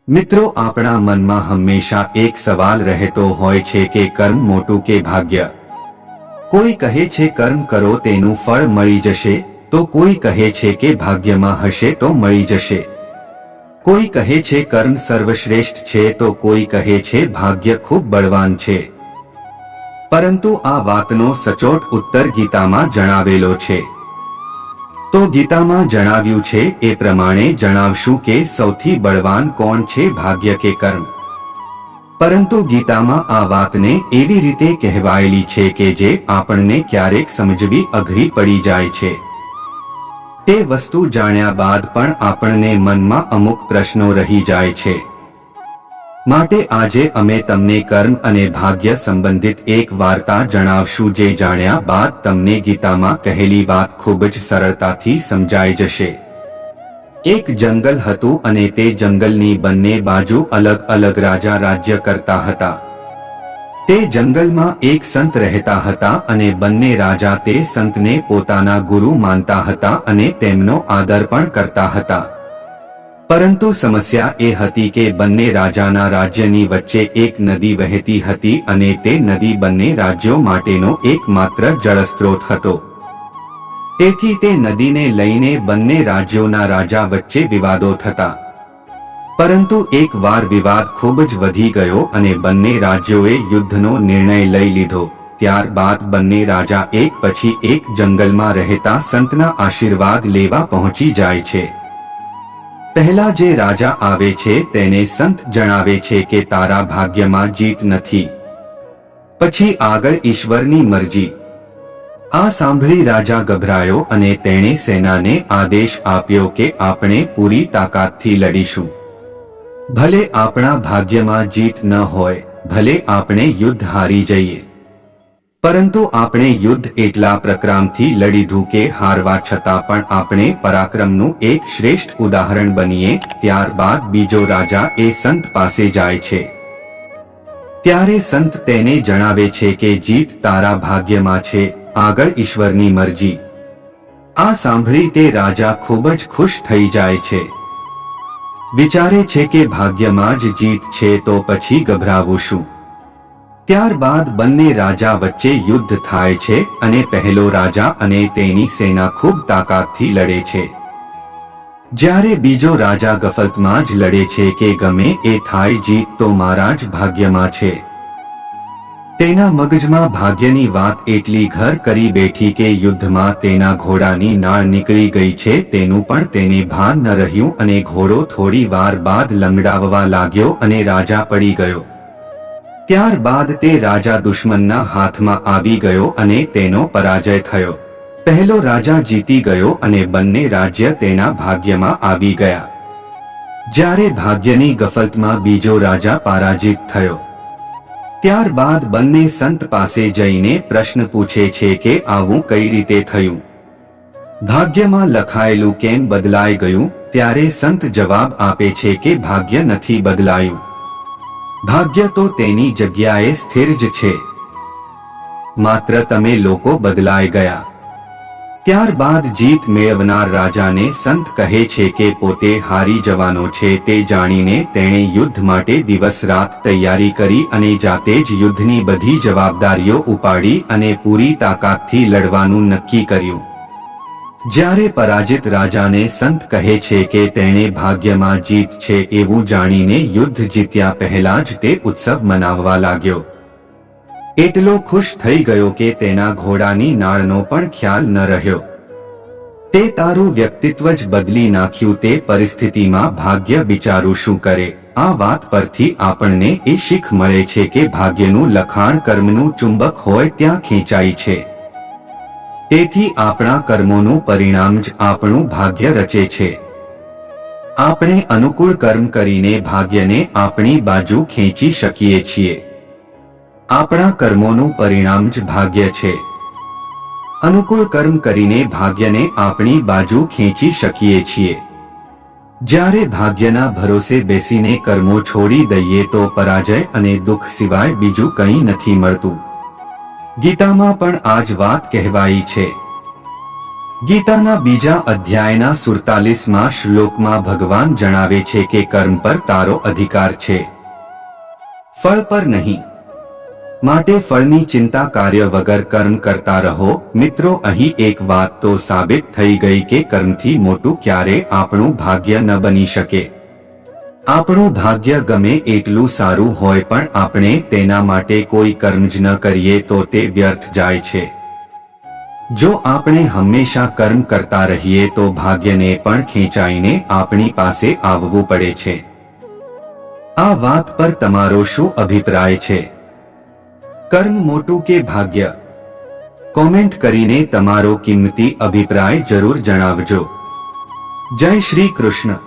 મિત્રો, આપણા મનમાં હંમેશા એક સવાલ રહેતો હોય છે કે કર્મ મોટું કે ભાગ્ય. કોઈ કહે છે કર્મ કરો તેનું ફળ મળી જશે, તો કોઈ કહે છે કે ભાગ્યમાં હશે તો મળી જશે. કોઈ કહે છે કર્મ સર્વશ્રેષ્ઠ છે તો કોઈ કહે છે ભાગ્ય ખૂબ બળવાન છે. પરંતુ આ વાતનો સચોટ ઉત્તર ગીતામાં જણાવેલો છે. તો ગીતામાં જણાવ્યું છે એ પ્રમાણે જણાવશું કે સૌથી બળવાન કોણ છે, ભાગ્ય કે કર્મ. પરંતુ ગીતામાં આ વાતને એવી રીતે કહેવાયેલી છે કે જે આપણને ક્યારેક સમજવી અઘરી પડી જાય છે. તે વસ્તુ જાણ્યા બાદ પણ આપણને મનમાં અમુક પ્રશ્નો રહી જાય છે. માટે આજે અમે તમને કર્મ અને ભાગ્ય સંબંધિત એક વાર્તા જણાવશું જે જાણ્યા બાદ તમને ગીતામાં કહેલી વાત ખૂબ જ સરળતાથી સમજાઈ જશે. એક જંગલ હતું અને તે જંગલની બંને બાજુ અલગ અલગ રાજા રાજ્ય કરતા હતા. તે જંગલમાં એક સંત રહેતા હતા અને બંને રાજા તે સંતને પોતાના ગુરુ માનતા હતા અને તેમનો આદર પણ કરતા હતા. પરંતુ સમસ્યા એ હતી કે બંને રાજાના રાજ્યની વચ્ચે એક નદી વહેતી હતી અને તે નદી બંને રાજ્યો માટેનો એકમાત્ર જળસ્ત્રોત હતો. તેથી તે નદીને લઈને બંને રાજ્યોના રાજા વચ્ચે વિવાદો થતા. પરંતુ એક વાર વિવાદ ખૂબ જ વધી ગયો અને બંને રાજ્યોએ યુદ્ધનો નિર્ણય લઈ લીધો. ત્યારબાદ બંને રાજા એક પછી એક જંગલમાં રહેતા સંતના આશીર્વાદ લેવા પહોંચી જાય છે. પહેલા જે રાજા આવે છે તેને સંત જણાવે છે કે તારા ભાગ્યમાં જીત નથી, પછી આગળ ઈશ્વરની મરજી. આ સાંભળી રાજા ગભરાયો અને તેણે સેનાને આદેશ આપ્યો કે આપણે પૂરી તાકાતથી લડીશું. ભલે આપણા ભાગ્યમાં જીત ન હોય, ભલે આપણે યુદ્ધ હારી જઈએ, પરંતુ આપણે યુદ્ધ એટલા પ્રક્રામથી લડીધું કે હારવા છતાં પણ આપણે પરાક્રમનું એક શ્રેષ્ઠ ઉદાહરણ બનીએ. ત્યારબાદ બીજો રાજા એ સંત પાસે જાય છે. ત્યારે સંત તેને જણાવે છે કે જીત તારા ભાગ્યમાં છે, આગળ ઈશ્વરની મરજી. આ સાંભળી તે રાજા ખૂબ જ ખુશ થઈ જાય છે. વિચારે છે કે ભાગ્યમાં જ જીત છે તો પછી ગભરાવું શું. ત્યારબાદ બંને રાજા વચ્ચે યુદ્ધ થાય છે અને પહેલો રાજા અને તેની સેના ખૂબ તાકાતથી લડે છે. જ્યારે બીજો રાજા ગફલતમાં જ લડે છે કે ગમે એ થાય જીત તો મારા જ ભાગ્યમાં છે. તેના મગજમાં ભાગ્યની વાત એટલી ઘર કરી બેઠી કે યુદ્ધમાં તેના ઘોડાની નાળ નીકળી ગઈ છે તેનું પણ તેને ભાન ન રહ્યું અને ઘોડો થોડી વાર બાદ લંગડાવવા લાગ્યો અને રાજા પડી ગયો. ત્યારબાદ તે રાજા દુશ્મનના હાથમાં આવી ગયો અને તેનો પરાજય થયો. પહેલો રાજા જીતી ગયો અને બંને રાજ્ય તેના ભાગ્યમાં આવી ગયા. જ્યારે ભાગ્યની ગફલતમાં બીજો રાજા પરાજિત થયો. ત્યારબાદ બંને સંત પાસે જઈને પ્રશ્ન પૂછે છે કે આવું કઈ રીતે થયું, ભાગ્યમાં લખાયેલું કેમ બદલાઈ ગયું. ત્યારે સંત જવાબ આપે છે કે ભાગ્ય નથી બદલાયું, ભાગ્ય તો તેની જગ્યાએ સ્થિર જ છે, માત્ર તમે લોકો બદલાઈ ગયા. ત્યારબાદ જીત મેળવનાર રાજાને સંત કહે છે કે પોતે હારી જવાનો છે તે જાણીને તેણે યુદ્ધ માટે દિવસ રાત તૈયારી કરી અને જાતે જ યુદ્ધની બધી જવાબદારીઓ ઉપાડી અને પૂરી તાકાતથી લડવાનું નક્કી કર્યું. જ્યારે પરાજિત રાજાને સંત કહે છે કે તેણે ભાગ્યમાં જીત છે એવું જાણીને યુદ્ધ જીત્યા પહેલા જ તે ઉત્સવ મનાવવા લાગ્યો. એટલો ખુશ થઈ ગયો કે તેના ઘોડાની નાળનો પણ ખ્યાલ ન રહ્યો. તે તારું વ્યક્તિત્વ જ બદલી નાખ્યું. તે પરિસ્થિતિમાં ભાગ્ય બિચારું શું કરે. આ વાત પરથી આપણને એ શીખ મળે છે કે ભાગ્યનું લખાણ કર્મનું ચુંબક હોય ત્યાં ખેંચાય છે. તેથી આપણા કર્મોનું પરિણામ જ આપણું ભાગ્ય રચે છે. આપણે અનુકૂળ કર્મ કરીને ભાગ્યને આપણી બાજુ ખેંચી શકીએ છીએ. આપણા કર્મોનું પરિણામ જ ભાગ્ય છે. અનુકૂળ કર્મ કરીને ભાગ્યને આપણી બાજુ ખેંચી શકીએ છીએ. જ્યારે ભાગ્યના ભરોસે બેસીને કર્મો છોડી દઈએ તો પરાજય અને દુઃખ સિવાય બીજું કંઈ નથી મળતું. ગીતામાં પણ આ જ વાત કહેવાઈ છે. ગીતાના બીજા અધ્યાયના 47મા શ્લોકમાં ભગવાન જણાવે છે કે કર્મ પર તારો અધિકાર છે, ફળ પર નહીં. માટે ફળની ચિંતા કાર્ય વગર કર્મ કરતા રહો. મિત્રો, અહીં એક વાત તો સાબિત થઈ ગઈ કે કર્મથી મોટું ક્યારે આપણું ભાગ્ય ન બની શકે. આપણું ભાગ્ય ગમે એટલું સારું હોય પણ આપણે તેના માટે કોઈ કર્મ જ ન કરીએ તો તે વ્યર્થ જાય છે. જો આપણે હંમેશા કર્મ કરતા રહીએ તો ભાગ્યને પણ ખેંચાઈને આપણી પાસે આવવું પડે છે. આ વાત પર તમારો શું અભિપ્રાય છે? કર્મ મોટું કે ભાગ્ય? કોમેન્ટ કરીને તમારો કિંમતી અભિપ્રાય જરૂર જણાવજો. જય શ્રી કૃષ્ણ.